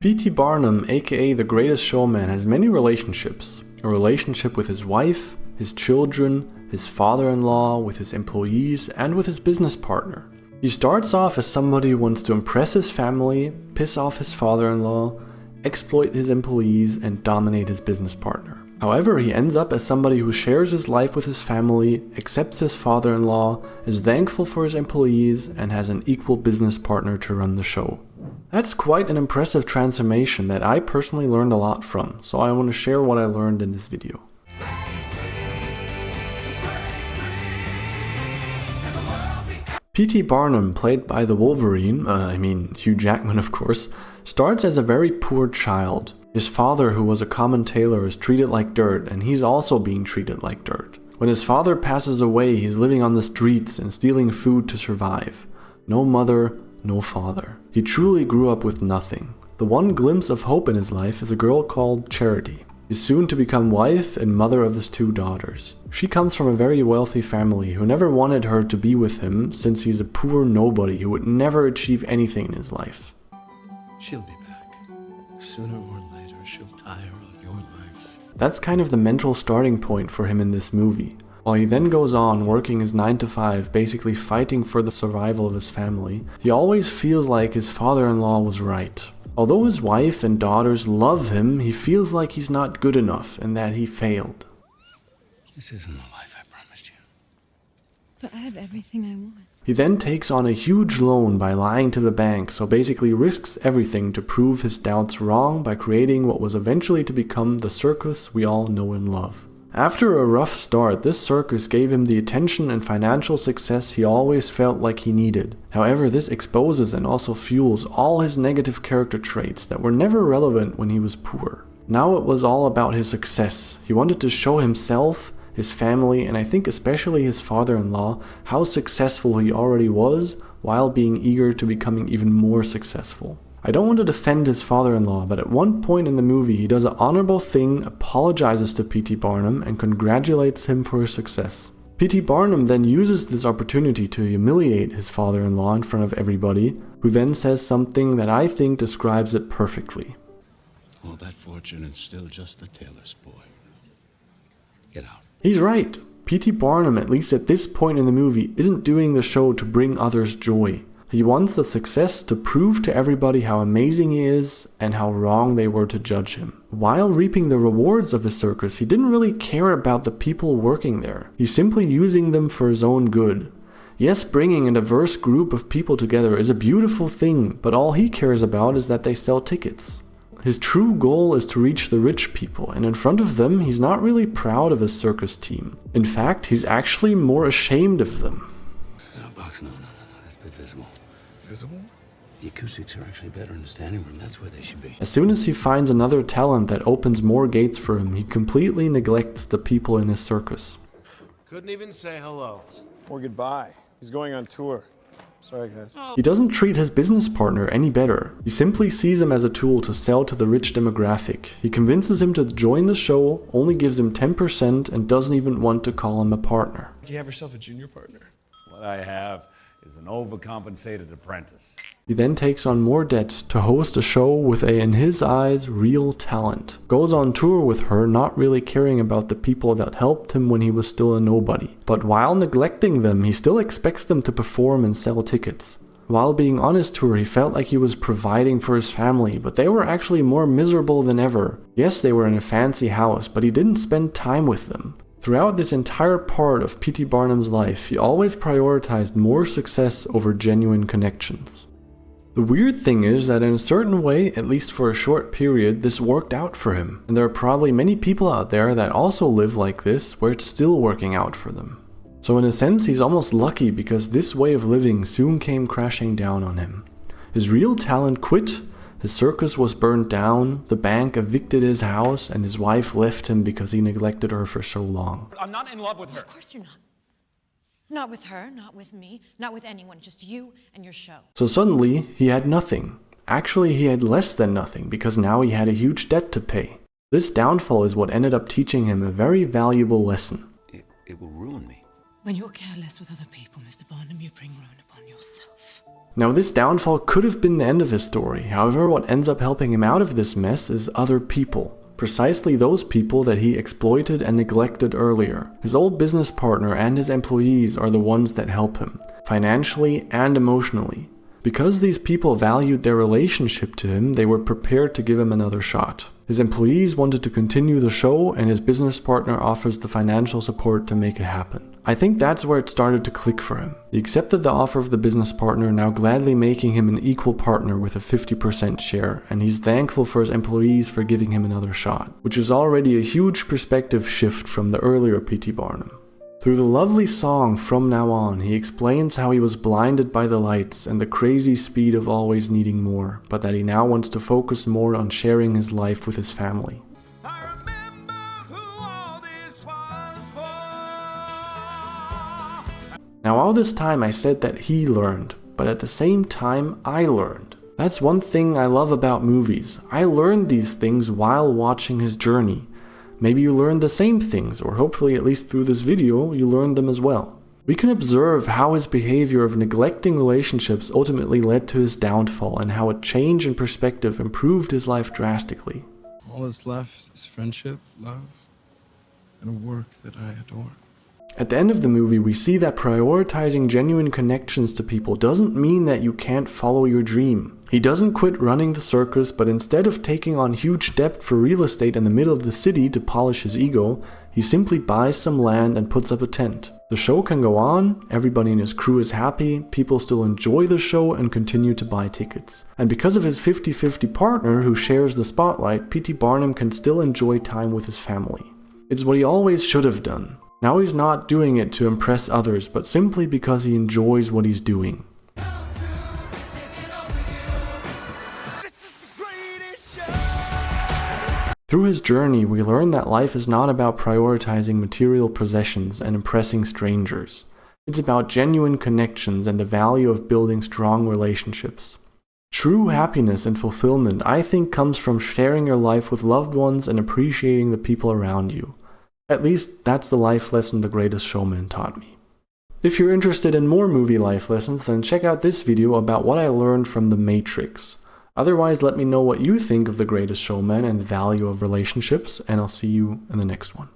P.T. Barnum, aka the Greatest Showman, has many relationships. A relationship with his wife, his children, his father-in-law, with his employees, and with his business partner. He starts off as somebody who wants to impress his family, piss off his father-in-law, exploit his employees, and dominate his business partner. However, he ends up as somebody who shares his life with his family, accepts his father-in-law, is thankful for his employees, and has an equal business partner to run the show. That's quite an impressive transformation that I personally learned a lot from, so I want to share what I learned in this video. P.T. Barnum, played by the Wolverine, Hugh Jackman of course, starts as a very poor child. His father, who was a common tailor, is treated like dirt, and he's also being treated like dirt. When his father passes away, he's living on the streets and stealing food to survive. No mother, no father. He truly grew up with nothing. The one glimpse of hope in his life is a girl called Charity. He's soon to become wife and mother of his 2 daughters. She comes from a very wealthy family who never wanted her to be with him since he's a poor nobody who would never achieve anything in his life. She'll be back. Sooner or later, she'll tire of your life. That's kind of the mental starting point for him in this movie. While he then goes on working his 9 to 5, basically fighting for the survival of his family, he always feels like his father-in-law was right. Although his wife and daughters love him, he feels like he's not good enough and that he failed. This isn't the life I promised you. But I have everything I want. He then takes on a huge loan by lying to the bank, so basically risks everything to prove his doubts wrong by creating what was eventually to become the circus we all know and love. After a rough start, this circus gave him the attention and financial success he always felt like he needed. However, this exposes and also fuels all his negative character traits that were never relevant when he was poor. Now it was all about his success. He wanted to show himself, his family, and I think especially his father-in-law, how successful he already was, while being eager to becoming even more successful. I don't want to defend his father-in-law, but at one point in the movie he does an honorable thing, apologizes to P.T. Barnum, and congratulates him for his success. P.T. Barnum then uses this opportunity to humiliate his father-in-law in front of everybody, who then says something that I think describes it perfectly. All that fortune and still just the tailor's boy. Get out. He's right. P.T. Barnum, at least at this point in the movie, isn't doing the show to bring others joy. He wants the success to prove to everybody how amazing he is and how wrong they were to judge him. While reaping the rewards of his circus, he didn't really care about the people working there. He's simply using them for his own good. Yes, bringing a diverse group of people together is a beautiful thing, but all he cares about is that they sell tickets. His true goal is to reach the rich people, and in front of them, he's not really proud of his circus team. In fact, he's actually more ashamed of them. No, that's a bit visible. Visible? The acoustics are actually better in the standing room. That's where they should be. As soon as he finds another talent that opens more gates for him, he completely neglects the people in his circus. Couldn't even say hello. Or goodbye. He's going on tour. Sorry, guys. He doesn't treat his business partner any better. He simply sees him as a tool to sell to the rich demographic. He convinces him to join the show, only gives him 10%, and doesn't even want to call him a partner. You have yourself a junior partner. What I have is an overcompensated apprentice. He then takes on more debt to host a show with a, in his eyes, real talent. Goes on tour with her, not really caring about the people that helped him when he was still a nobody. But while neglecting them, he still expects them to perform and sell tickets. While being on his tour, he felt like he was providing for his family, but they were actually more miserable than ever. Yes, they were in a fancy house, but he didn't spend time with them. Throughout this entire part of P.T. Barnum's life, he always prioritized more success over genuine connections. The weird thing is that in a certain way, at least for a short period, this worked out for him. And there are probably many people out there that also live like this, where it's still working out for them. So in a sense, he's almost lucky because this way of living soon came crashing down on him. His real talent quit. His circus was burned down, the bank evicted his house, and his wife left him because he neglected her for so long. I'm not in love with her. Of course you're not. Not with her, not with me, not with anyone, just you and your show. So suddenly, he had nothing. Actually, he had less than nothing because now he had a huge debt to pay. This downfall is what ended up teaching him a very valuable lesson. It will ruin me. When you're careless with other people, Mr. Barnum, you bring ruin upon yourself. Now this downfall could have been the end of his story, however what ends up helping him out of this mess is other people. Precisely those people that he exploited and neglected earlier. His old business partner and his employees are the ones that help him, financially and emotionally. Because these people valued their relationship to him, they were prepared to give him another shot. His employees wanted to continue the show, and his business partner offers the financial support to make it happen. I think that's where it started to click for him. He accepted the offer of the business partner, now gladly making him an equal partner with a 50% share, and he's thankful for his employees for giving him another shot, which is already a huge perspective shift from the earlier P.T. Barnum. Through the lovely song From Now On, he explains how he was blinded by the lights and the crazy speed of always needing more, but that he now wants to focus more on sharing his life with his family. Now all this time I said that he learned, but at the same time I learned. That's one thing I love about movies. I learned these things while watching his journey. Maybe you learned the same things, or hopefully at least through this video you learned them as well. We can observe how his behavior of neglecting relationships ultimately led to his downfall, and how a change in perspective improved his life drastically. All that's left is friendship, love, and a work that I adore. At the end of the movie, we see that prioritizing genuine connections to people doesn't mean that you can't follow your dream. He doesn't quit running the circus, but instead of taking on huge debt for real estate in the middle of the city to polish his ego, he simply buys some land and puts up a tent. The show can go on, everybody in his crew is happy, people still enjoy the show and continue to buy tickets. And because of his 50-50 partner who shares the spotlight, P.T. Barnum can still enjoy time with his family. It's what he always should have done. Now he's not doing it to impress others, but simply because he enjoys what he's doing. Through his journey, we learn that life is not about prioritizing material possessions and impressing strangers. It's about genuine connections and the value of building strong relationships. True happiness and fulfillment, I think, comes from sharing your life with loved ones and appreciating the people around you. At least, that's the life lesson The Greatest Showman taught me. If you're interested in more movie life lessons, then check out this video about what I learned from The Matrix. Otherwise, let me know what you think of The Greatest Showman and the value of relationships, and I'll see you in the next one.